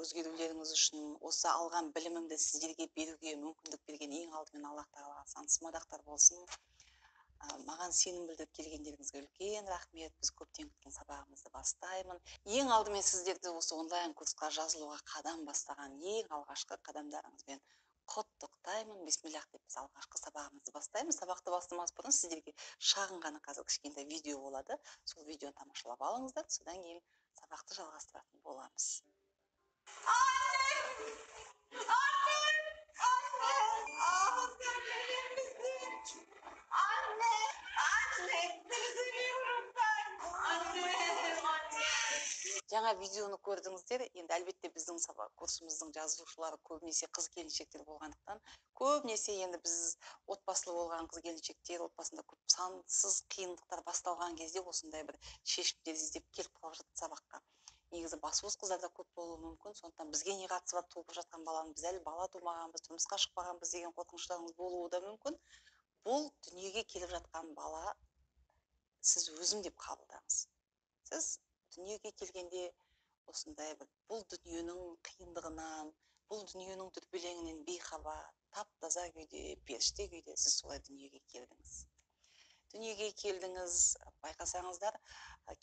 өзгерулеріңіз үшін, осы алған білімімді сіздерге беруге мүмкіндік берген ең алдымен Аллах Тағалаға сансыз мадақтар болсын. Маған сенім білдіріп келгендеріңізге үлкен рахмет. Біз көптен күткен сабағымызды бастаймын. Ең алдымен сіздерді осы онлайн курсқа жазылуға қадам бастаған ең алғашқы қадамдарыңызбен құттықтаймын. Бисмиллах деп біз алғашқы сабағымызды бастаймыз. Сабақты бастамас бұрын сіздерге шағын ғана қазір кішкентай видео болады. Сол видеоны тамашалап алыңыздар. Содан кейін сабақты жалғастыратын боламыз. Жаңа видеоны көрдіңіздер. Енді әлбетте біздің курсымыздың жазылушылары көбінесе қыз келіншектер болғандықтан, көбінесе енді біз отбасылы болған қыз келіншектер, отбасында көп сансыз қиындықтар басталған кезде осындай бір шешімдер іздеп келіп қалып жатты сабаққа. Негізі басбос қыздар да көп болуы мүмкін. Сондықтан бізге не қатысы бар туып жатқан баланы, біз әлі бала тумағанбыз, тұрмысқа шықпағанбыз деген қорқыныштарыңыз болуы да мүмкін. Бұл дүниеге келіп жатқан бала сіз өзім деп қабылдаңыз. Сіз дүниеге келгенде осындай бұл дүниенің қиындығынан, бұл дүниенің дүрбелеңінен бейхабар, тап-таза күйде, періште күйде сіз солай дүниеге келдіңіз. Дүниеге келдіңіз, байқасаңыздар,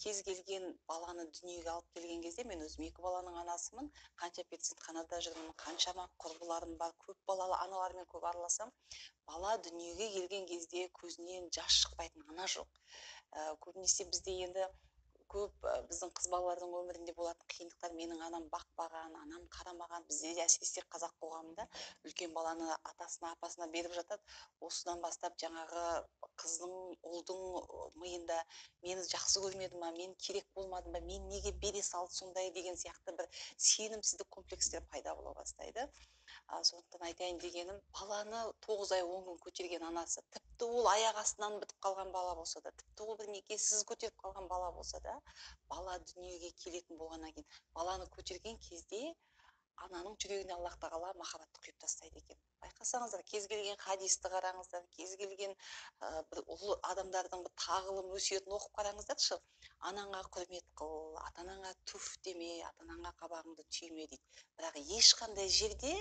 кез келген баланы дүниеге алып келген кезде, мен өзім 2 баланың анасымын, қанша перзентханада жүрмін, қаншама құрбыларым бар, көп балалы аналармен көп араласам, бала дүниеге келген кезде көзінен жас шықпайтын ана жоқ. Көбінесе бізде енді көп біздің қыз балалардың өмірінде болатын қиындықтар, менің анам бақпаған, анам қарамаған, бізде әсіресе қазақ қоғамында үлкен баланы атасына, апасына беріп жатады. Осыдан бастап жаңағы қыздың, ұлдың миында мені жақсы көрмеді ма, мен керек болмады ма, мен неге бере салды сондай деген сияқты бір сенімсіздік комплекстер пайда бола бастайды. Сондықтан айтайын дегенім, баланы 9 ай 10 күн көтерген анасы, тіпті ол аяқ астынан бітіп қалған бала болса да, тіпті ол бір некесіз көтеріп қалған бала болса да, бала дүниеге келетін болғаннан кейін, баланы көтерген кезде ананың жүрегіне Аллах Тағала махаббатты құйып тастайды екен. Байқасаңыздар, кез келген хадисті қараңыздар, кез келген бір ұлы адамдардың бір тағылым өсиетін оқып қараңыздаршы. Анаңа құрмет қыл, ата-анаңа түф деме, ата-анаңа қабағыңды түйме дейді. Бірақ ешқандай жерде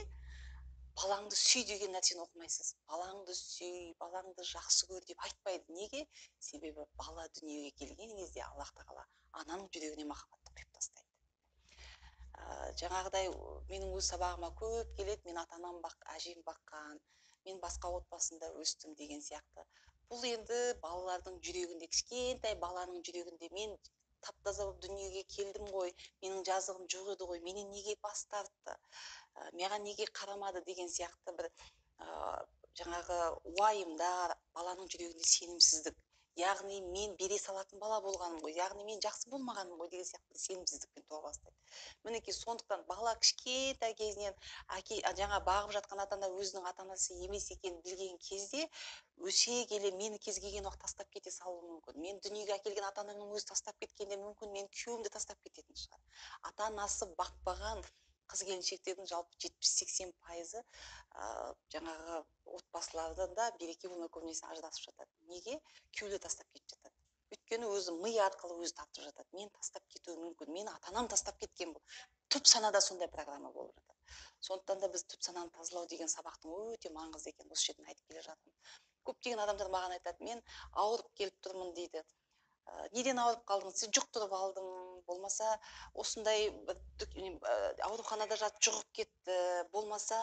балаңды сүй деген нәрсені оқымайсыз. Балаңды сүй, балаңды жақсы көр деп айтпайды. Неге? Себебі бала дүниеге келген кезде Аллах Тағала ананың жүрегіне махаббатты құйып тастайды. Жаңағыдай менің өз сабағыма көп келеді, мен ата-анам әжем баққан, мен басқа отбасында өстім деген сияқты. Бұл енді балалардың жүрегінде, кішкентай баланың жүрегінде мен тап-таза болып дүниеге келдім ғой, менің жазығым жоқ еді ғой, менен неге бас тартты, маған неге қарамады деген сияқты бір жаңағы уайымдар, баланың жүрегінде сенімсіздік. Яғни мен бере салатын бала болғаным ғой, яғни мен жақсы болмағаным ғой деген сияқты сенімсіздікпен туа бастайды. Мінекей сондықтан бала кішкентай кезінен жаңа бағып жатқан ата-ана өзінің ата-анасы емес екенін білген кезде өсе келе мені кез келген уақыт тастап кете салуы мүмкін. Мен дүниеге әкелген ата-анамның өзі тастап кеткенде мүмкін мен күйеуімді тастап кететін шығар. Ата-анасы бақпаған қыз келіншектердің жалпы 70-80% жаңағы отбасыларда береке болмай көбінесе ажырасып жатады. Неге? Күйеулер тастап кетіп жатады. Өйткені өзі ми арқылы өзі тартып жатады. Мен тастап кетуі мүмкін. Мені ата-анам тастап кеткен бұл. Түп санада сондай программа болып жатады. Сондықтан да біз түп сананы тазалау деген сабақтың өте маңызды екенін осы жерден айтып келе жатырмын. Көптеген адамдар маған айтады, мен ауырып келіп тұрмын дейді. Неден ауырып қалдың? Сен жұқтырып алдым, болмаса осындай ауруханада жатып жұғып кетті, болмаса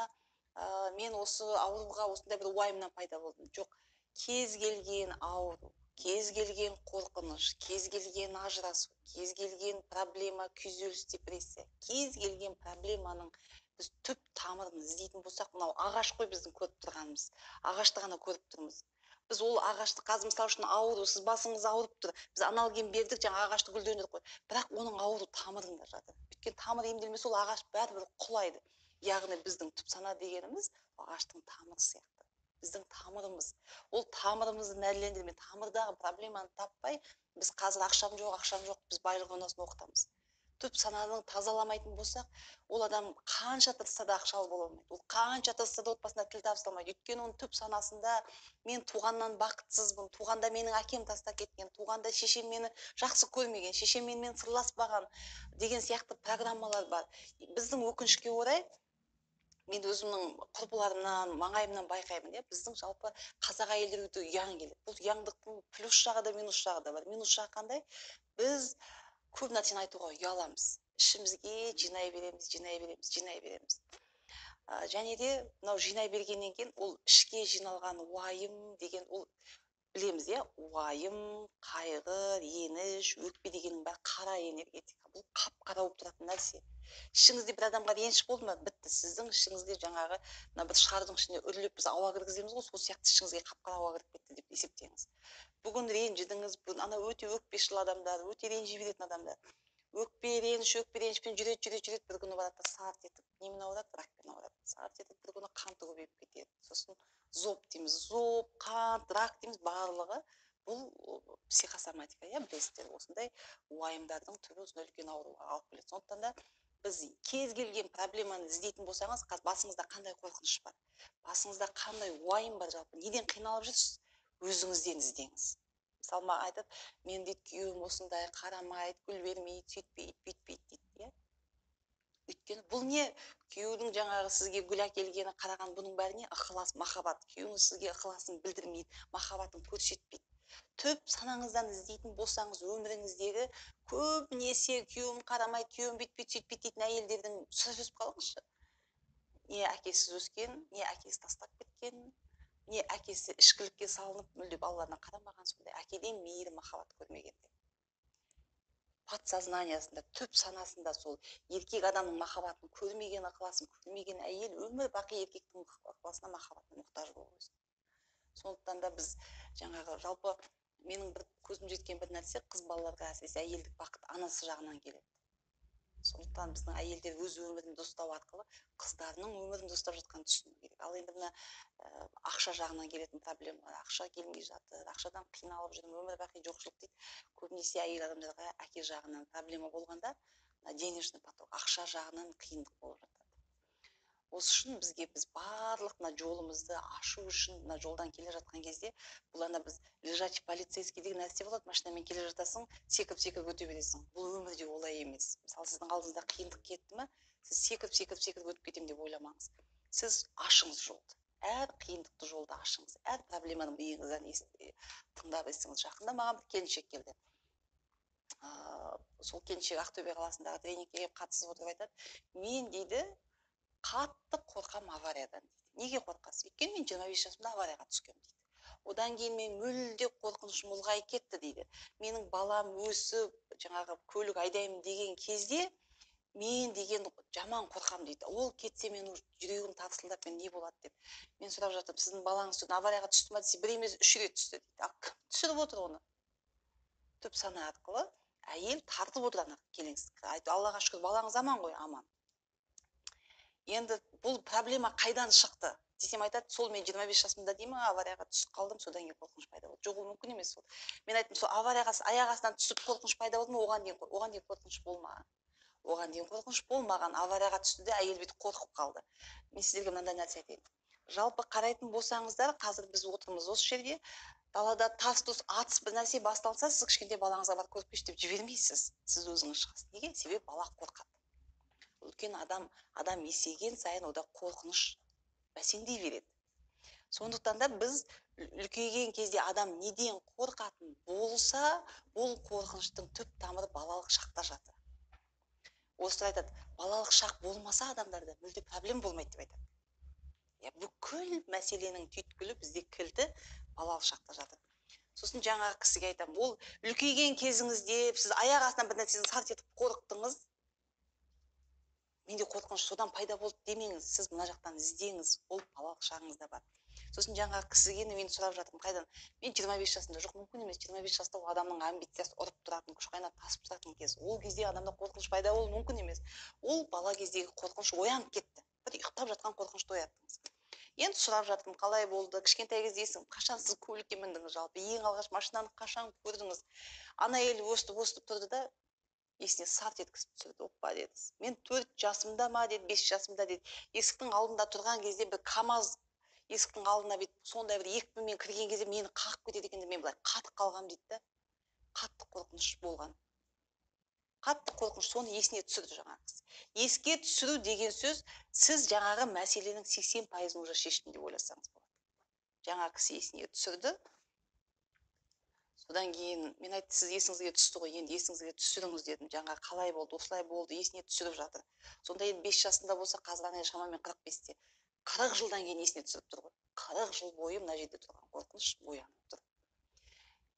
мен осы ауруға осындай бір уайымнан пайда болдым. Жоқ, кез келген ауру, кез келген қорқыныш, кез келген ажырасу, кез келген проблема, күйзеліс, депрессия, кез келген проблеманың біз түп тамырын іздейтін болсақ, мынау ағаш қой біздің көріп тұрғанымыз. Ағашты ғана көріп тұрмыз. Біз ол ағашты қазір мысалы үшін ауру, сіз басыңыз ауырып тұр. Біз аналген бердік, жаңа ағашты гүлдендіріп қой. Бірақ оның ауру тамырында жатыр. Өйткені тамыр емделмесе ол ағаш бәрібір құлайды. Яғни біздің түп сана дегеніміз ағаштың тамыры сияқты. Біздің тамырымыз. Ол тамырымызды нәрлендірмей, тамырдағы проблеманы таппай, біз қазір ақшам жоқ, біз байлық онасын оқытамыз. түп сананың тазаламайтын болсақ, ол адам қанша тырысса да ақшалы бола алмайды. Ол қанша тырысса да отбасына тіл табыса алмайды. Өйткені оның түп санасында мен туғаннан бақытсызбын, туғанда менің әкем тастап кеткен, туғанда шешем мені жақсы көрмеген, шешем менімен сырласпаған деген сияқты программалар бар. Біздің өкінішке орай, мен өзімнің құрбыларымнан, маңайымнан байқаймын, біздің жалпы қазақ әйелдері өте ұяң келеді. Бұл ұяңдықтың плюс жағы да, минус жағы да бар. Минус жағы қандай? Біз көп нәрсені айтуға ұяламыз. Ішімізге жинай береміз, жинай береміз, жинай береміз. Және де мынау жинай бергеннен кейін ол ішке жиналған уайым деген, ол білеміз, уайым, қайғы, реніш, өкпе дегеннің бәрі қара энергетика. Бұл қап-қара болып тұратын нәрсе. Ішіңізде бір адамға реніш болды ма, бітті. Сіздің ішіңізде жаңағы бір шардың ішіне үрлеп біз ауа кіргіземіз ғой, сол сияқты ішіңізге қап-қара ауа кіріп кетті деп есептеңіз. Бүгін ренжідіңіз, ана өте өкпешіл адамдар, өте ренжи беретін адамдар. Өкпе ренішпен жүреді, бір күні барады да сарт етіп немен ауырады, ракпен ауырады. Сарт етіп бір күні қанты көбейіп кетеді. Сосын зоб дейміз, зоб, қант, рак дейміз, барлығы бұл психосоматика, білесіздер, осындай уайымдардың түбі осындай үлкен ауруға алып келеді. Сондықтан да біз кез келген проблеманы іздейтін болсаңыз, басыңызда қандай қорқыныш бар, басыңызда қандай уайым бар, жалпы неден қиналып жүрсіз, өзіңізден іздеңіз. Мысалы, маған айтады, мен дейді күйеуім осындай, қарамайды, гүл бермейді, сөйтпейді, бүйтпейді дейді. Өйткені бұл не? Күйеудің жаңағы сізге гүл әкелгені, қараған, бұның бәрі не? Ықылас, махаббат. Күйеуіңіз сізге ықыласын білдірмейді, махаббатын көрсетпейді. Түп санаңыздан іздейтін болсаңыз, өміріңіздегі көбінесе күйеуім қарамайды, күйеуім бүйтпейді, сөйтпейді дейтін әйелдердің сөзіп қалыңызшы. Не әкесіз өскен, не әкесі тастап кеткен, не әкесі ішкілікке салынып мүлде балаларына қарамаған, сондай әкеден мейірім, махаббат көрмегенде. Подсознаниясында, түп санасында сол еркек адамның махаббатын көрмеген, ықыласын көрмеген әйел өмір бақи еркектің ықыласына, махаббатына мұқтаж болып өсті. Сондықтан да біз жаңағы жалпы менің бір көзім жеткен бір нәрсе, қыз балаларға әсіресе әйелдік бақыт анасы жағынан келеді. Сондықтан біздің әйелдер өз өмірін дұрыстау арқылы қыздарының өмірін дұрыстап жатқанын түсіну керек. Ал енді мына ақша жағынан келетін проблемалар, ақша келмей жатыр, ақшадан қиналып жүрмін, өмір бақи жоқшылық дейді. Көбінесе әйел адамдарға әке жағынан проблема болғанда, денежный поток, ақша жағынан қиындық болып жатады. Осы үшін біз барлық мына жолымызды ашу үшін, мына жолдан келе жатқан кезде, бұл біз лежачий полицейский деген нәрсе болады, машинамен келе жатасың, секіріп өте бересің. Бұл өмірде олай емес. Мысалы, сіздің алдыңызда қиындық кетті ме, сіз секіріп өтіп кетем деп ойламаңыз. Сіз ашыңыз жолды. Әр қиындықты жолды ашыңыз. Әр проблеманың миыңыздан тыңдап естіңіз. Жақында маған бір келіншек келді. Сол келіншек Ақтөбе қаласындағы тренингке қатысып отырып айтады, мен дейді, қатты қорқам авариядан дейді. Неге қорқасыз? Өйткені мен 25 жасымда аварияға түскем дейді. Одан кейін мен мүлде қорқынышым ұлғайып кетті дейді. Менің балам өсіп, жаңағы көлік айдаймын деген кезде мен деген жаман қорқам дейді. Ол кетсе мен жүрегім тарсылдап, мен не болады деп. Мен сұрап жатырмын, сіздің балаңыз аварияға түсті ме десе, бір емес 3 рет түсті дейді. Ал кім түсіріп отыр оны? Түп сана арқылы әйел тартып отыр ана келеңсіз. Аллаға шүкір, балаңыз аман ғой, аман. Енді бұл проблема қайдан шықты десем, айтады, сол мен 25 жасымда деймін, аварияға түсіп қалдым, содан кейін қорқыныш пайда болды. Жоқ, ол мүмкін емес ол. Мен айттым, сол аварияға аяқ астынан түсіп қорқыныш пайда болды ма, оған дейін қорқыныш болмаған. Оған дейін қорқыныш болмаған, аварияға түсті де әйел бүйтіп қорқып қалды. Мен сіздерге мынандай нәрсе айтайын. Жалпы қарайтын болсаңыздар, қазір біз отырмыз осы жерде, далада тас-тұс атыс бір нәрсе басталса, сіз кішкентай балаңызға барып көріп келші деп жібермейсіз. Сіз өзіңіз шығасыз. Неге? Себебі бала қорқады. Үлкен адам есейген сайын ода қорқыныш бәсеңдей береді. Сондықтан да біз үлкейген кезде адам неден қорқатын болса, бұл қорқыныштың түп тамыры балалық шақта жатыр. Осы айтады, балалық шақ болмаса адамдарда мүлде проблем болмайды деп айтады. Бүкіл мәселенің түйткілі бізде кілті балалық шақта жатыр. Сосын жаңағы кісіге айтамын, ол үлкейген кезіңізде сіз аяқ астынан бір нәрсені сарт етіп қорықтыңыз, менде қорқыныш содан пайда болды демеңіз, сіз мына жақтан іздеңіз, ол балалық шағыңызда бар. Сосын жаңағы кісіге мен сұрап жатырмын, қайдан? Мен 25 жасымда, жоқ, мүмкін емес, 25 жаста ол адамның амбициясы ұрып тұратын, күш қайнап тасып тұратын кез. Ол кезде адамда қорқыныш пайда болуы мүмкін емес. Ол бала кездегі қорқыныш оянып кетті. Бір ұйықтап жатқан қорқынышты ояттыңыз. Енді сұрап жатырмын, қалай болды? Кішкентай кездесің, қашан сіз көлікке міндіңіз жалпы? Ең алғаш машинаны қашан көрдіңіз? Ана әйел өстіп тұрды да, Есіне сарт еткізіп түсірді. Оппа деді. Мен 4 жасымда ма деді, 5 жасымда деді. Есіктің алдында тұрған кезде бір КамАЗ есіктің алдына бүйтіп сондай бір екпінмен кірген кезде мені қағып кетеді екен деп мен былай қатып қалғам дейді да. Қатты қорқыныш болған. Қатты қорқыныш, соны есіне түсірді жаңағы. Еске түсіру деген сөз, сіз жаңағы мәселенің 80%-ын уже шештім деп ойласаңыз болады. Жаңа кісі есіне түсірді. Содан кейін мен айтты, сіз есіңізге түсті ғой, енді есіңізге түсіріңіз дедім. Жаңа қалай болды, осылай болды, есіне түсіріп жатыр. Сонда енді 5 жасында болса, қазір шамамен 45-те. 40 жылдан кейін есіне түсіріп тұр ғой. 40 жыл бойы мына жерде тұрған қорқыныш боянып тұр.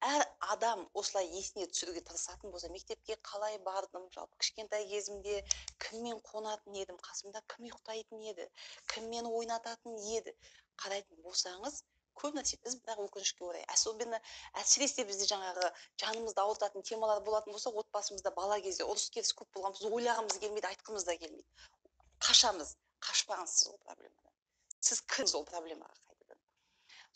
Әр адам осылай есіне түсіруге тырысатын болса, мектепке қалай бардым, жалпы кішкентай кезімде кіммен қонатын едім, қасымда кім ұйықтайтын еді, кіммен ойнататын еді, қарайтын болсаңыз, көп нәрсе біз бірақ өкінішке орай, особенно әсіресе бізде жаңағы жанымызды ауыртатын темалар болатын болса, отбасымызда бала кезде ұрыс керіс көп болған, біз ойлағымыз келмейді, айтқымыз да келмейді. Қашамыз, қашпаңыз ол проблемадан. Сіз кімсіз ол проблемаға қайтадан.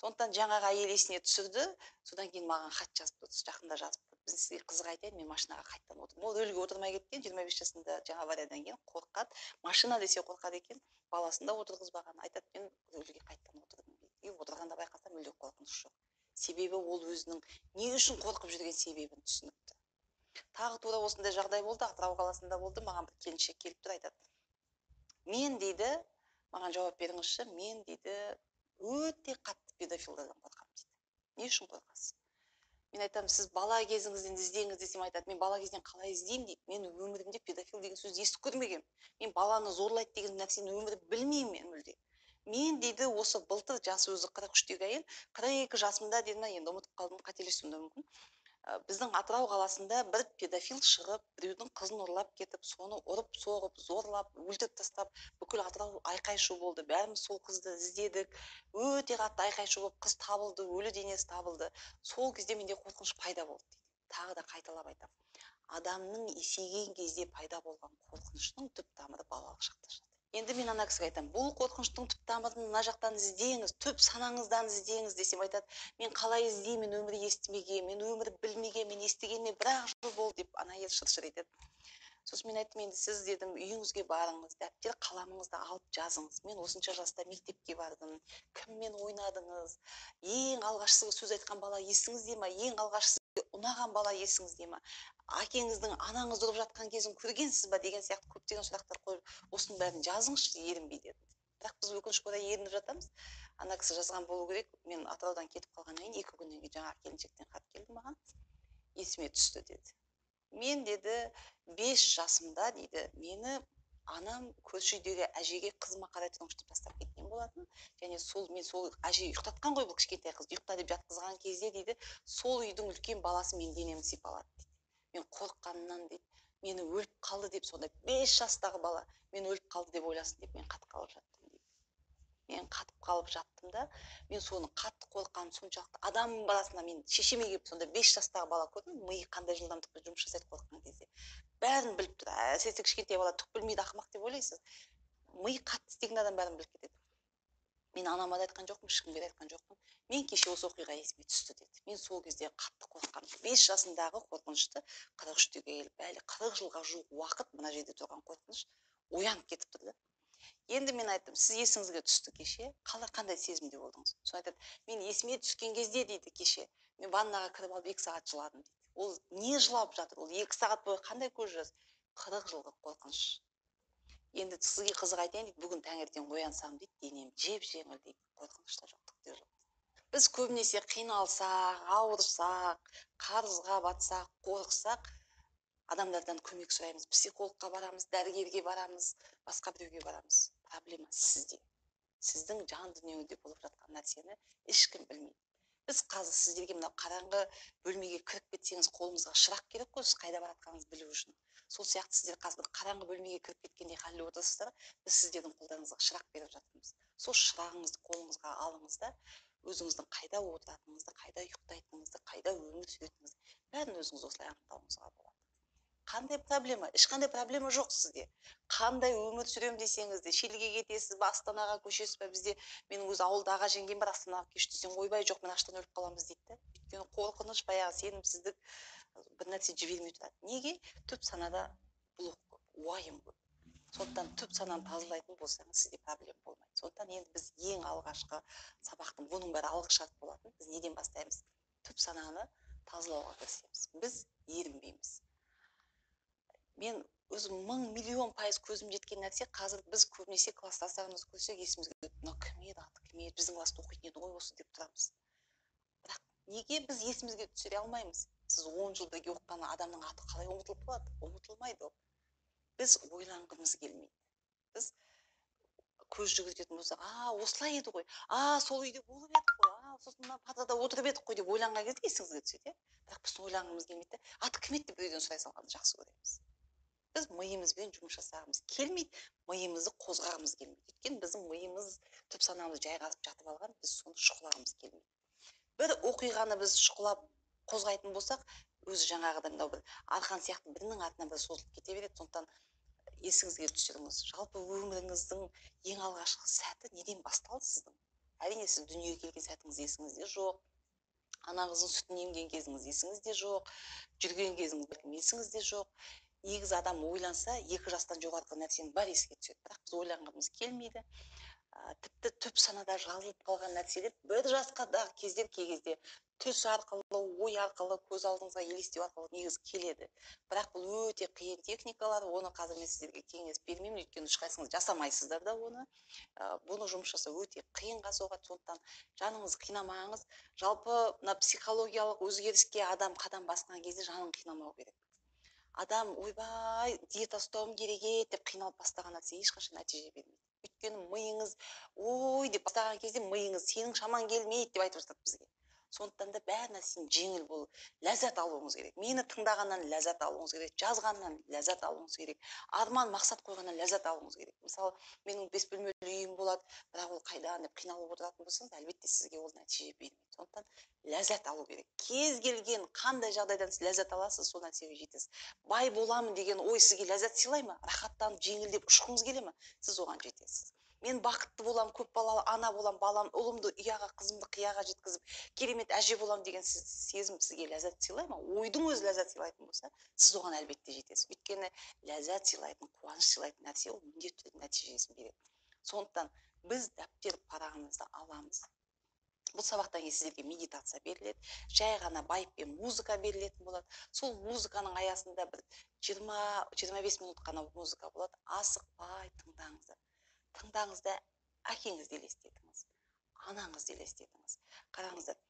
Сондықтан жаңағы әйел есіне түсірді, содан кейін маған хат жазып тұрды, жақында жазып тұрды. Біз сізге қызық айтайын, мен машинаға қайтадан отырдым. Ол рөлге отырмай кеткен, 25 жасында жаңа авариядан кейін қорқады. Машина десе қорқады екен, баласын да отырғызбаған. Айтады, мен рөлге қайтадан отырдым. Отырғанда байқасам мүлде қорқыныш жоқ. Себебі ол өзінің не үшін қорқып жүрген себебін түсініпті. Тағы тура осындай жағдай болды, Атырау қаласында болды. Маған бір келіншек келіп тұр, айтады. Мен дейді, маған жауап беріңізші, мен дейді, өте қатты педофилдардан қорқамын дейді. Не үшін қорқасыз? Мен айтамын, сіз бала кезіңізден іздеңіз десем, айтады, мен бала кезден қалай іздеймін дейді. Мен өмірімде педофил деген сөз естіп көрмегенмін. Мен баланы зорлайды деген нәрсені өмірі білмеймін мен мүлде. Мен дейді, осы былтыр жасы өзі 43-тегі әйел, 42 жасымда деді ма, енді ұмытып қалдым, қателесуім де мүмкін. Біздің Атырау қаласында бір педофил шығып, біреудің қызын ұрлап кетіп, соны ұрып, соғып, зорлап, өлтіріп тастап, бүкіл Атырау айқай-шу болды. Бәріміз сол қызды іздедік. Өте қатты айқай-шу болып, қыз табылды, өлі денесі табылды. Сол кезде менде қорқыныш пайда болды дейді. Тағы да қайталап айтамын. Адамның есейген кезде пайда болған қорқыныштың түп тамыры балалық шақта жатыр. Енді мен ана кісіге айтамын, бұл қорқыныштың түп тамырын мына жақтан іздеңіз, түп санаңыздан іздеңіз десем, айтады, мен қалай іздеймін, мен өмірі естімеген, мен өмірі білмеген, мен естігеніме бір-ақ жыл болды деп ана әйел шыр-шыр етеді. Сосын мен айттым, енді сіз дедім, үйіңізге барыңыз, дәптер қаламыңызды алып жазыңыз. Мен осынша жаста мектепке бардым, кіммен ойнадыңыз, ең алғаш сізге сөз айтқан бала есіңізде ма, ең алғаш сізге ұнаған бала есіңізде ма, әкеңіздің анаңызды ұрып жатқан кезін көргенсіз ба деген сияқты көптеген сұрақтар қойып, осының бәрін жазыңызшы, ерінбей деді. Бірақ біз өкінішке орай ерініп жатамыз. Ана кісі жазған болу керек. Мен Атыраудан кетіп қалғаннан кейін 2 күннен кейін жаңағы келіншектен хат келді маған. Есіме түсті деді. Мен деді 5 жасымда дейді, мені анам көрші үйдегі әжеге қызыма қарай тұншықтырып тастап кеткен болатын. Және мен сол әже ұйықтатқан ғой бұл кішкентай қызды, ұйықта деп жатқызған кезде дейді, сол үйдің үлкен баласы мен денемді сипалады дейді. Мен қорыққаннан дейді, мені өліп қалды деп, сонда 5 жастағы бала мен өліп қалды деп ойласын деп мен қатып қалып жаттым дейді. Мен қатып қалып жаттым да, мен соны қатты қорыққаным соншалықты адам баласына мен шешеме келіп сонда 5 жастағы бала көрдім, миы қандай жылдамдықпен жұмыс жасайды қорыққан кезде. Бәрін біліп тұр. Әсіресе кішкентай бала түк білмейді, ақымақ деп ойлайсыз. Миы қатты істеген адам бәрін біліп кетеді. Мен анама да айтқан жоқпын, ешкімге де айтқан жоқпын. Мен кеше осы оқиға есіме түсті деді. Мен сол кезде қатты қорыққам. 5 жасындағы қорқынышты 43-тегі әйел, бәлі 40 жылға жуық уақыт мына жерде тұрған қорқыныш оянып кетіп тұр да. Енді мен айттым, сіз есіңізге түсті кеше, қандай сезімде болдыңыз? Соны айтады, мен есіме түскен кезде дейді кеше, мен ваннаға кіріп алып 2 сағат жыладым дейді. Ол не жылап жатыр? Ол 2 сағат бойы қандай көз жас? 40 жылғы қорқыныш. Енді сізге қызық айтайын дейді, бүгін таңертең оянсам дейді, денем жеп-жеңіл дейді, қорқынышта жоқтық те жоқ. Біз көбінесе қиналсақ, ауырсақ, қарызға батсақ, қорықсақ, адамдардан көмек сұраймыз, психологқа барамыз, дәрігерге барамыз, басқа біреуге барамыз. Проблема сізде. Сіздің жан дүниеңізде болып жатқан нәрсені ешкім білмейді. Біз қазір сіздерге мына қараңғы бөлмеге кіріп кетсеңіз, қолыңызға шырақ керек қой, сіз қайда баратқаныңызды білу үшін. Сол сияқты сіздер қазір қараңғы бөлмеге кіріп кеткендей халде отырсыздар, біз сіздердің қолдарыңызға шырақ беріп жатырмыз. Сол шырағыңызды қолыңызға алыңыз да, өзіңіздің қайда отыратыныңызды, қайда ұйықтайтыныңызды, қайда өмір сүретініңізді бәрін өзіңіз осылай анықтауыңызға болады. Қандай проблема? Ешқандай проблема жоқ сізде. Қандай өмір сүрем десеңіз де, Шеліге кетесіз ба, Астанаға көшесіз ба? Бізде менің өз ауылда аға жеңгем бар, Астанаға көш десең, ойбай жоқ, мен аштан өліп қаламыз дейді. Өйткені қорқыныш, баяғы сенімсіздік, бір нәрсе жібермей тұрады. Неге? Түп санада блок көп, уайым көп. Сондықтан түп сананы тазалайтын болсаңыз, сізде проблема болмайды. Сондықтан енді біз ең алғашқы сабақтың, бұның бәрі алғы шарт болатын. Біз неден бастаймыз? Түп сананы тазалауға кірісеміз. Біз ерінбейміз. Мен өзім 1000-миллион% көзім жеткен нәрсе, қазір біз көбінесе класстастарымыз көрсек, есімізге мына кім еді, аты кім еді, біздің класста оқитын еді ғой осы деп тұрамыз. Бірақ неге біз есімізге түсіре алмаймыз? Сіз 10 жыл бірге оқыған адамның аты қалай ұмытылып қалады? Ұмытылмайды ол. Біз ойланғымыз келмейді. Біз көз жүгіртетін болсақ, осылай еді ғой, сол үйде болып едік қой, сосын мына партада отырып едік қой деп ойланған кезде есіңізге түседі. Бірақ біздің ойланғымыз келмейді. Аты кім еді деп біреуден сұрай салғанды жақсы көреміз. Біз миымызбен жұмыс жасағымыз келмейді, миымызды қозғағымыз келмейді. Өйткені біздің миымыз түп санамыз жайғасып жатып алған, біз соны шұқылағымыз келмейді. Бір оқиғаны біз шұқылап қозғайтын болсақ, өзі жаңағыдан бір арқан сияқты бірінің артынан бір созылып кете береді. Сондықтан есіңізге түсіріңіз. Жалпы өміріңіздің ең алғашқы сәті неден басталды сіздің? Әрине, сіз дүниеге келген сәтіңіз есіңізде жоқ. Анаңыздың сүтін емген кезіңіз есіңізде жоқ. Жүрген кезіңіз бәлкім есіңізде жоқ. Негізі адам ойланса, 2 жастан жоғарғы нәрсенің бәрі еске түседі. Бірақ біз ойланғымыз келмейді. Тіпті түп санада жазылып қалған нәрселер бір жасқадағы кездер кей кезде түс арқылы, ой арқылы, көз алдыңызға елестеу арқылы негізі келеді. Бірақ бұл өте қиын техникалар, оны қазір мен сіздерге кеңес бермеймін, өйткені ешқайсыңыз жасамайсыздар да оны. Бұны жұмыс жасау өте қиынға соғады. Сондықтан жаныңызды қинамаңыз. Жалпы мына психологиялық өзгеріске адам қадам басқан кезде жанын қинамау керек. Адам ойбай диета ұстауым керек еді деп қиналып бастаған нәрсе ешқашан нәтиже бермейді. Өйткені миыңыз ой деп бастаған кезде миыңыз сенің шамаң келмейді деп айтып жатады бізге. Сондықтан да бәр нәрсенің жеңіл болу, ләззат алуыңыз керек. Мені тыңдағаннан ләззат алуыңыз керек, жазғаннан ләззат алуыңыз керек, арман мақсат қойғаннан ләззат алуыңыз керек. Мысалы, менің 5 бөлмелі үйім болады, бірақ ол қайдан деп қиналып отыратын болсаңыз, әлбетте сізге ол нәтиже бермейді. Сондықтан ләззат алу керек. Кез келген қандай жағдайдан сіз ләззат аласыз, сол нәрсеге жетесіз. Бай боламын деген ой сізге ләззат сыйлай ма? Рахаттанып, жеңілдеп ұшқыңыз келе ме? Сіз оған жетесіз. Мен бақытты боламын, көп балалы ана боламын, балам, ұлымды ұяға, қызымды қияға жеткізіп, керемет әже боламын деген сезім сізге ләззат сыйлай ма? Ойдың өзі ләззат сыйлайтын болса, сіз оған әлбетте жетесіз. Өйткені ләззат сыйлайтын, қуаныш сыйлайтын нәрсе ол міндетті түрде нәтижесін береді. Сондықтан біз дәптер парағымызды аламыз. Бұл сабақтан кейін сіздерге медитация беріледі, жай ғана байыппен музыка берілетін болады. Сол музыканың аясында бір 20-25 минут қана музыка болады. Асықпай тыңдаңыздар. Тыңдаңызда әкеңізді елестетіңіз, анаңызды елестетіңіз. Қараңыздар,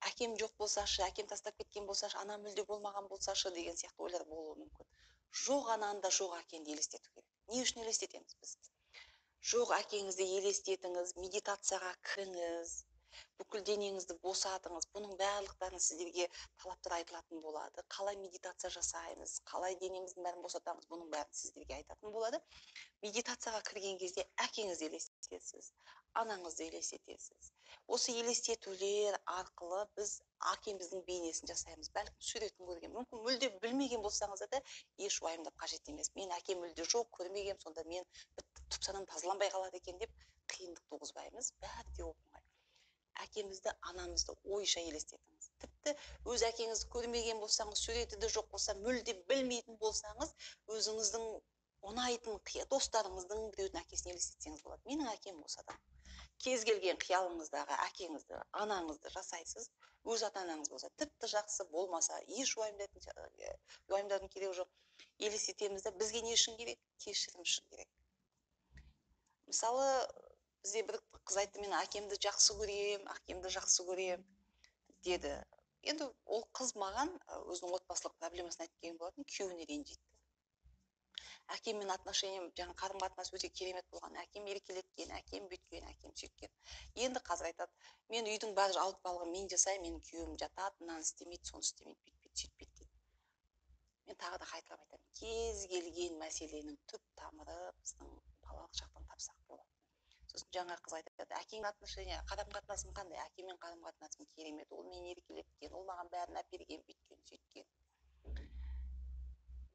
әкем жоқ болсашы, әкем тастап кеткен болсашы, анам мүлде болмаған болсашы деген сияқты ойлар болуы мүмкін. Жоқ ананда жоқ әкеңді елестету керек. Не үшін елестетеміз біз? Жоқ әкеңізді елестетіңіз, медитацияға кіріңіз. Бүкіл денеңізді босатыңыз. Бұның барлықтарын сіздерге талаптар айтылатын болады. Қалай медитация жасаймыз, қалай денеміздің бәрін босатамыз, бұның бәрін сіздерге айтатын болады. Медитацияға кірген кезде әкеңізді елестетесіз, анаңызды елестетесіз. Осы елестетулер арқылы біз әкеміздің бейнесін жасаймыз. Бәлкім суретін көрген, мүмкін мүлде білмеген болсаңыз да еш уайымдап қажет емес. Мен әкем мүлде жоқ, көрмегем, сонда мен түп санам тазаланбай қалады екен деп қиындық туғызбаймыз. Бәрі де оңай. Әкемізді, анамызды ойша елестетіңіз. Тіпті өз әкеңізді көрмеген болсаңыз, суреті де жоқ болса, мүлде білмейтін болсаңыз, өзіңіздің ұнайтын достарыңыздың біреудің әкесін елестетсеңіз болады. Менің әкем осы адам. Кез келген қиялыңыздағы әкеңізді, анаңызды жасайсыз. Өз ата-анаңыз болса, тіпті жақсы болмаса, еш уайымдардың керегі жоқ. Елестетеміз де бізге не үшін керек? Кешірім үшін керек. Мысалы, бізде бір қыз айтты, мен әкемді жақсы көрем деді. Енді ол қыз маған өзінің отбасылық проблемасын айтқан болатын, күйеуіне ренжиді. Әкеммен отношениям, жаңа қарым-қатынас өте керемет болған. Әкем еркелеткен, әкем бүйткен, әкем сөйткен. Енді қазір айтады, мен үйдің бәрі ауыртпалығын мен жасаймын, менің күйеуім жатады, мынаны істемейді, соны істемейді, бүйтпейді, сөйтпейді дейді. Мен тағы да қайталап айтамын, кез келген мәселенің түп тамыры біздің балалық шақтан тапсақ болады. Сосын жаңа қыз айтады, әкеңнің отношения, қарым-қатынасым қандай? Әкеммен қарым-қатынасым керемет, ол мені еркелеткен, ол маған бәрін әперген, бүйткен, сөйткен.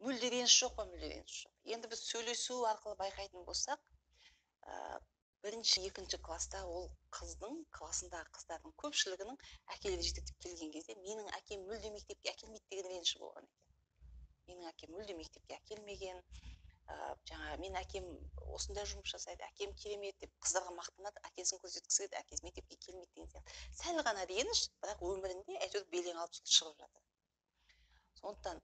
Мүлде реніш жоқ па? Мүлде реніш жоқ. Енді біз сөйлесу арқылы байқайтын болсақ, бірінші екінші класста ол қыздың классындағы қыздардың көпшілігінің әкелері жетектеп келген кезде менің әкем мүлде мектепке әкелмейді деген реніші болған екен. Менің әкем мүлде мектепке әкелмеген, жаңа мен әкем осындай жұмыс жасайды, әкем керемет деп қыздарға мақтанады, әкесін көрсеткісі келеді, әкесі мектепке келмейді деген сияқты. Сәл ғана реніш, бірақ өмірінде әйтеуір белең алып шығып жатыр. Сондықтан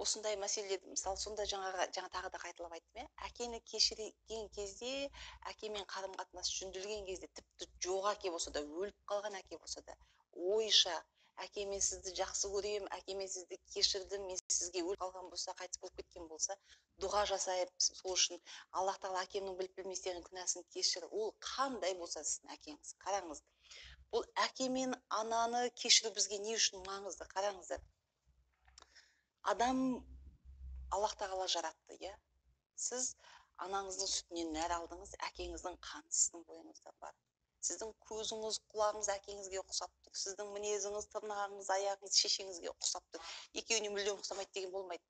осындай мәселелерді мысалы сонда жаңа тағы да қайталап айттым иә, әкені кешірген кезде, әкемен қарым қатынас жөнделген кезде, тіпті жоқ әке болса да, өліп қалған әке болса да, ойша әке мен сізді жақсы көремін, әке мен сізді кешірдім, мен сізге өліп қалған болса, қайтыс болып кеткен болса, дұға жасайып сол үшін аллах тағала әкемнің біліп білместен күнәсін кешір. Ол қандай болса сіздің әкеңіз, қараңыз, бұл әке мен ананы кешіру бізге не үшін маңызды? Қараңыздар, адам аллах тағала жаратты, иә. Сіз анаңыздың сүтінен нәр алдыңыз, әкеңіздің қаны сіздің бойыңызда бар. Сіздің көзіңіз, құлағыңыз әкеңізге ұқсап тұр. Сіздің мінезіңіз, тырнағыңыз, аяғыңыз шешеңізге ұқсап тұр. Екеуіне мүлдем ұқсамайды деген болмайды.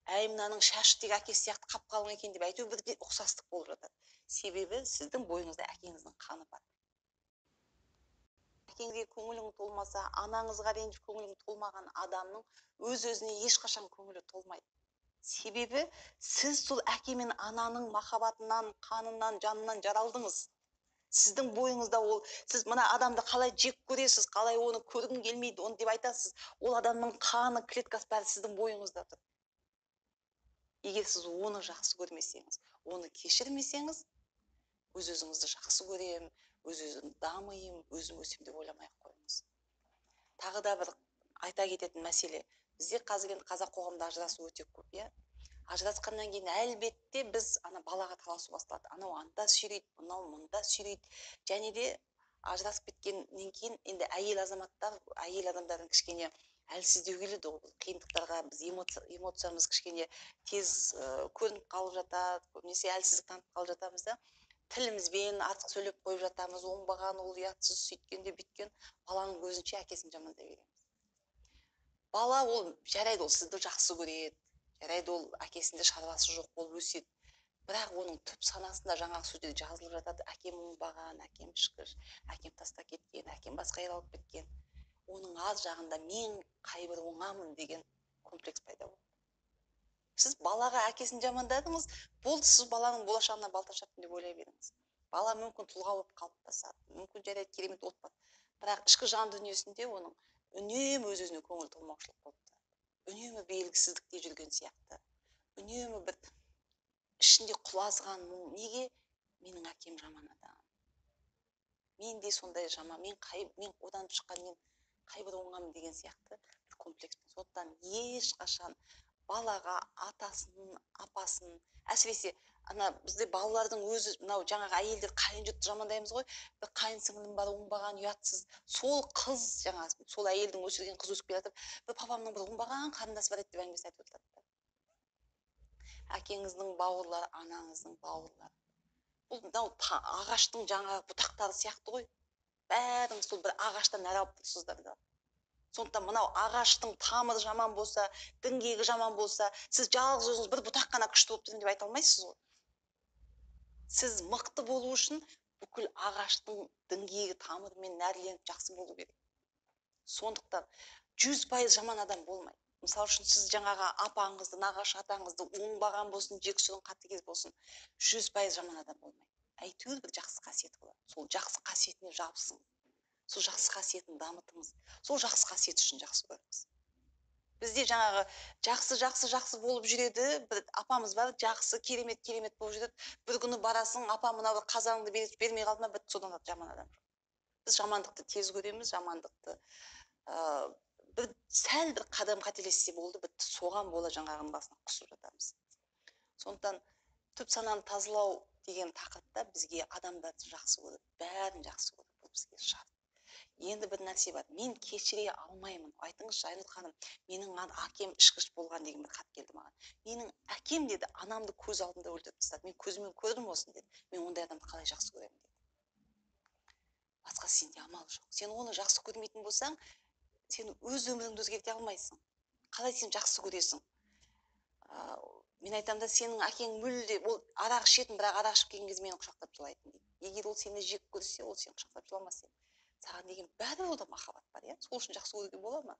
Әй, мынаның шашы тек әкесі сияқты қап қалың екен деп әйтеуір бір ұқсастық болып жатады. Себебі сіздің бойыңызда әкеңіздің қаны бар. Әкеңізге көңілің толмаса, анаңызға ренжіп көңілің толмаған адамның өз-өзіне ешқашан көңілі толмайды. Себебі сіз сол әке мен ананың махаббатынан, қанынан, жанынан жаралдыңыз. Сіздің бойыңызда ол, сіз мына адамды қалай жек көресіз, қалай оны көргің келмейді, оны деп айтасыз. Ол адамның қаны, клеткасы бәрі сіздің бойыңызда тұр. Егер сіз оны жақсы көрмесеңіз, оны кешірмесеңіз, өз-өзіңізді жақсы көремін, өз-өзімді дамимын, өзім өсем деп ойламай ақ қойыңыз. Тағы да бір айта кететін мәселе, бізде қазір енді қазақ қоғамында ажырасу өте көп, иә. Ажырасқаннан кейін әлбетте біз ана балаға таласу басталады. Анау анда сүйрейді, мынау мында сүйрейді. Және де ажырасып кеткеннен кейін енді әйел адамдардың кішкене әлсіздеу келеді ғой. Қиындықтарға біз эмоциямыз кішкене тез көрініп қалып жатады, көбінесе әлсіздік танытып қалып жатамыз да. Тілімізбен артық сөйлеп қойып жатамыз, оңбаған, ол ұятсыз, сөйткенде бүйткен, баланың көзінше әкесін жамандай береміз. Бала ол жарайды, ол сізді жақсы көреді, жарайды, ол әкесінде шаруасы жоқ болып өседі. Бірақ оның түп санасында жаңағы сөздер жазылып жатады: әкем оңбаған, әкем ішкіш, әкем тастап кеткен, әкем басқа әйел алып кеткен. Оның аз жағында мен қайбір оңамын деген комплекс пайда болды. Сіз балаға әкесін жамандадыңыз, болды, сіз баланың болашағына балта шаптым деп ойлай беріңіз. Бала мүмкін тұлға болып қалыптасады, мүмкін жарайды керемет отбасы, бірақ ішкі жан дүниесінде оның үнемі өз-өзіне көңіл толмаушылық болып тұрады. Үнемі белгісіздікте жүрген сияқты. Үнемі бір ішінде құлазыған мұң. Неге? Менің әкем жаман адам. Мен де сондай жаман, мен одан шыққан, мен қайбір оңамын деген сияқты бір комплекспен. Сондықтан ешқашан балаға атасын, апасын, әсіресе ана бізде балалардың өзі, мынау жаңағы әйелдер қайын жұртты жамандаймыз ғой, бір қайын сіңілім бар, оңбаған, ұятсыз. Сол қыз, жаңағы сол әйелдің өсірген қыз өсіп келе жатып, бір папамның бір оңбаған қарындасы бар еді деп әңгімесі айтып отырады. Әкеңіздің бауырлары, анаңыздың бауырлары. Бұл мынау ағаштың жаңағы бұтақтары сияқты ғой. Бәріңіз сол бір ағаштан нәр алып тұрсыздар да. Сондықтан мынау ағаштың тамыры жаман болса, діңгегі жаман болса, сіз жалғыз өзіңіз бір бұтақ қана күшті болып тұрмын деп айта алмайсыз ғой. Сіз мықты болу үшін бүкіл ағаштың діңгегі, тамырымен нәрленіп жақсы болу керек. Сондықтан 100% жаман адам болмайды. Мысалы үшін сіз жаңағы апаңызды, нағашы атаңызды оңбаған болсын, жексұрын қатыгез болсын, 100% жаман адам болмайды. Әйтеуір бір жақсы қасиеті болады. Сол жақсы қасиетіне жабысыңыз. Сол жақсы қасиетін дамытыңыз. Сол жақсы қасиет үшін жақсы көріңіз. Бізде жаңағы жақсы болып жүреді. Бір апамыз бар, жақсы, керемет болып жүреді. Bir күні барасың, апа мына бір қазаныңды бермей қалды ма, бітті, содан жаман адам жоқ. Біз жамандықты тез көреміз, жамандықты бір сәл бір қадам қателессе болды, бітті, соған бола жаңағының басына құсып жатамыз. Сондықтан түп сананы тазалау деген тақырыпта бізге адамдарды жақсы көріп, бәрін жақсы көріп, бұл бізге шарт. Енді бір нәрсе бар. Мен кешіре алмаймын. Айтыңызшы, Айнұр ханым, менің әкем ішкіш болған деген бір хат келді маған. Менің әкем деді, анамды көз алдында өлтіріп тастады. Мен көзіммен көрдім осын деді. Мен ондай адамды қалай жақсы көремін деді. Басқа сенде амал жоқ. Сен оны жақсы көрмейтін болсаң, сен өз өміріңді өзгерте алмайсың. Қалай сен жақсы көресің? Мен айтамын да, сенің әкең мүлде, ол арақ ішетін, бірақ арақ ішіп келген кезде мені құшақтап жылайтын дейді. егер ол сені жек көрсе, ол сені құшақтап жыламас еді. Саған деген бәрібір ода махаббат бар, иә? Сол үшін жақсы көруге бола ма?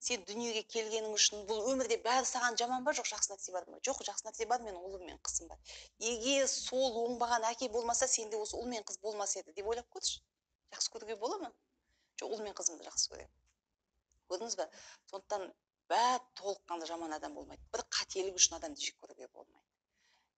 Сен дүниеге келгенің үшін бұл өмірде бәрі саған жаман ба, жоқ жақсы нәрсе бар ма? Жоқ, жақсы нәрсе бар, мен ұлым мен қызым бар. Егер сол оңбаған әке болмаса, сенде осы ұл мен қыз болмас еді деп ойлап көрші. Жақсы көруге бола ма? Жоқ, ұл мен қызымды жақсы көремін. Көрдіңіз бе? Сондықтан бәрі толыққанды жаман адам болмайды. Бір қателік үшін адамды жек көруге болмайды.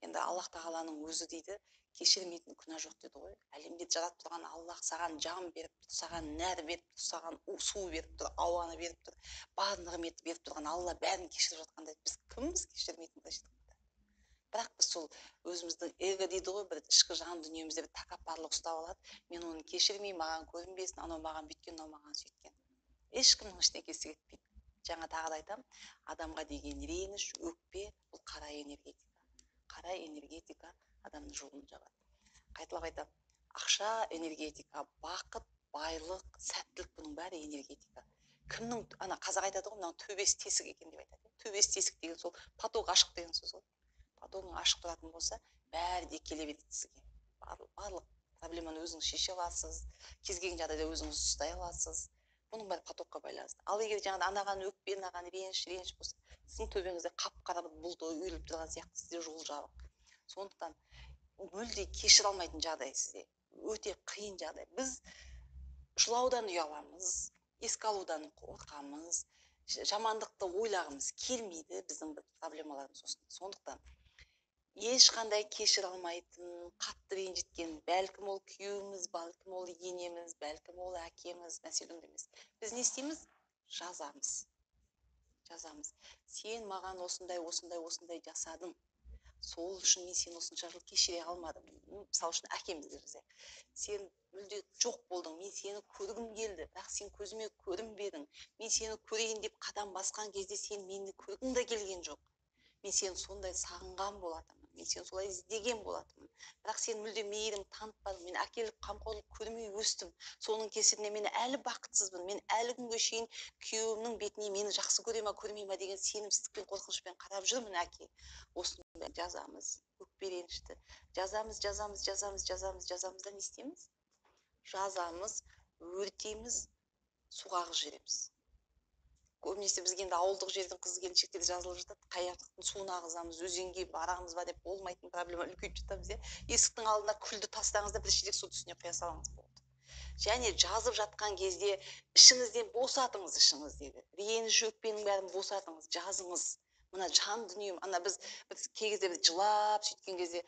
Енді Аллах тағаланың өзі дейді, кешірмейтін күнә жоқ дейді ғой. Әлемде жаратып тұрған Аллах саған жан беріп тұр, саған нәр беріп тұр, саған су беріп тұр, ауаны беріп тұр, бар нығметті беріп тұрған Алла бәрін кешіріп жатқанда біз кімбіз кешірмейтін қажеттілікті? Бірақ біз сол өзіміздің эго дейді ғой, бір ішкі жан дүниемізде бір тәкаппарлық ұстап алады. Мен оны кешірмеймін, маған көрінбесін, анау маған бүйткен, мынау маған сөйткен. Ешкімнің ештеңкесі кетпейді. Жаңа тағы да айтамын, адамға деген реніш, өкпе бұл қара энергетика. Қара энергетика адамның жолын жабады. Қайталап айтамын, ақша энергетика, бақыт, байлық, сәттілік бұның бәрі энергетика. Кімнің, ана қазақ айтады ғой, мынау төбесі тесік екен деп айтады. Төбесі тесік деген сол поток ашық деген сөз ғой. Потогың ашық тұратын болса, бәрі де келе береді сізге. Барлық проблеманы өзіңіз шеше аласыз, кез келген жағдайда өзіңіз ұстай аласыз. Бұның бәрі потокқа байланысты. Ал егер жаңағыда анаған өкпе, анаған реніш болса, сіздің төбеңізде қап-қара бұлт үйіліп тұрған сияқты, сізде жол жабық. Сондықтан мүлде кешіре алмайтын жағдай сізде. Өте қиын жағдай. Біз жылаудан ұяламыз, еске алудан қорқамыз, жамандықты ойлағымыз келмейді, біздің бір проблемаларымыз. Сондықтан ешқандай кешіре алмайтын, қатты ренжіткен, бәлкім ол күйеуіміз, бәлкім ол енеміз, бәлкім ол әкеміз, мәселе онда емес. Біз не істейміз? Жазамыз. Сен маған осындай жасадың. Сол үшін мен сені осынша жыл кешіре алмадым. Мысалы үшін әкемізге жазайық. Сен мүлде жоқ болдың, мен сені көргім келді, бірақ сен көзіме көрінбедің. Мен сені көрейін деп қадам басқан кезде сен мені көргің де келген жоқ. Мен сені сондай сағынған болатынмын, мен сені солай іздеген болатынмын. Бірақ сен мүлде мейірім танытпадың, мен әкелік қамқорлық көрмей өстім. Соның кесірінен мен әлі бақытсызбын, мен әлі күнге шейін күйеуімнің бетіне мені жақсы көре ма, көрмей ма деген сенімсіздікпен, қорқынышпен қарап жүрмін әке. Осыны жазамыз, өкпе ренішті. Жазамыз да не істейміз? Жазамыз, өртейміз, суға ағызып жібереміз. Көбінесе бізге енді ауылдық жердің қыз келіншектері жазылып жатады, қайақтың суына ағызамыз, өзенге барамыз ба деп болмайтын проблема үлкейіп жатамыз, иә. Есіктің алдына күлді тастаңыз да бір шелек суды үстіне құя салыңыз болды. Және жазып жатқан кезде ішіңізден босатыңыз, ішіңіздегі реніш өкпенің бәрін босатыңыз, жазыңыз. Мына жан дүнием, ана біз кей кезде жылап сөйткен кезде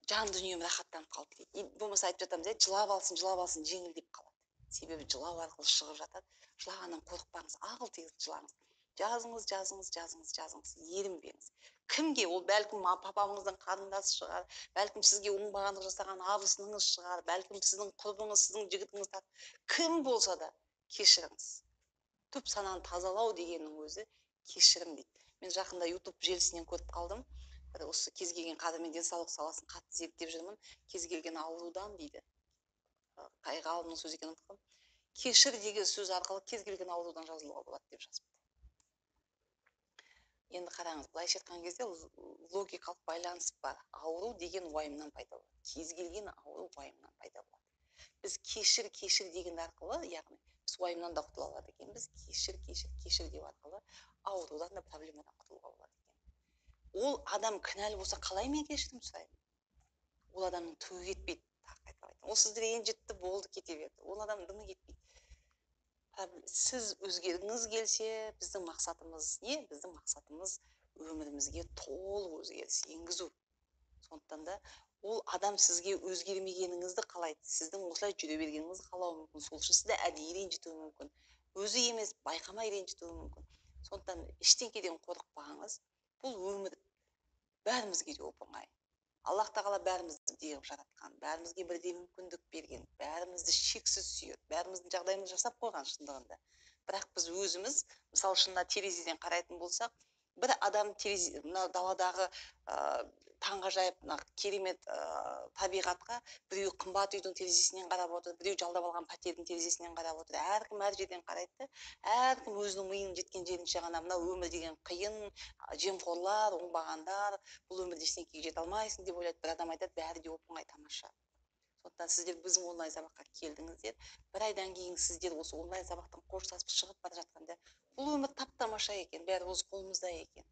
жан дүнием рахаттанып қалды дейді. Болмаса айтып жатамыз, жылап алсын, жеңілдеп қалады. Себебі жылау арқылы шығып жатады. Жылағаннан қорықпаңыз, ағыл-тегіл жылаңыз. Жазыңыз, ерінбеңіз. Кімге? Ол бәлкім папаңыздың қарындасы шығар, бәлкім сізге оңбағандық жасаған абысыныңыз шығар, бәлкім сіздің құрбыңыз, сіздің жігітіңіз. Кім болса да кешіріңіз. Түп сананы тазалау дегеннің өзі кешірім дейді. Мен жақында YouTube желісінен көріп қалдым. Осы кез келген қазір денсаулық саласын қатты зерттеп жүрмін. Кез келген аурудан дейді. Қай ғалымның сөзі екенін ұмытып қалдым. Кешір деген сөз арқылы кез келген аурудан жазылуға болады деп жазыпты. Енді қараңыз, былайша айтқан кезде логикалық байланыс бар. Ауру деген уайымнан пайда болады. Кез келген ауру уайымнан пайда болады. Біз кешір деген арқылы, яғни біз уайымнан да құтыла алады екенбіз. Кешір деп арқылы аурудан да проблемадан құтылуға болады екен. Ол адам кінәлі болса, қалай мен кешірім сұраймын? Ол адамның түгі кетпейді. Ол сізді ренжітті, болды, кете берді. Ол адамның дымы кетпейді. Сіз өзгергіңіз келсе, біздің мақсатымыз не? Біздің мақсатымыз өмірімізге толық өзгеріс енгізу. Сондықтан да ол адам сізге өзгермегеніңізді қалайды. Сіздің осылай жүре бергеніңізді қалауы мүмкін. Сол үшін сізді әдейі ренжітуі мүмкін. Өзі емес, байқамай ренжітуі мүмкін. Сондықтан ештеңеден қорықпаңыз. Бұл өмір бәрімізге де оп-оңай. Аллах тағала бәрімізді дегіп жаратқан, бәрімізге бірдей мүмкіндік берген, бәрімізді шексіз сүйеді, бәріміздің жағдайымызды жасап қойған шындығында. Бірақ біз өзіміз, мысалы шынында терезеден қарайтын болсақ, бір адам даладағы таңғажайып керемет табиғатқа біреу қымбат үйдің терезесінен қарап отыр, біреу жалдап алған пәтердің терезесінен қарап отыр. Әркім әр жерден қарайды, әркім өзінің миының жеткен жерінше ғана мына өмір деген қиын, жемқорлар, оңбағандар, бұл өмірде ештеңеге жете алмайсың деп ойлайды. Бір адам айтады, бәрі де оп-оңай тамаша. Сондықтан сабақта сіздер біздің онлайн сабаққа келдіңіздер. Bir aydan кейін сіздер осы онлайн сабақтан қоштасып шығып бара жатқанда бұл өмір тап-тамаша екен, бәрі өз қолымызда екен.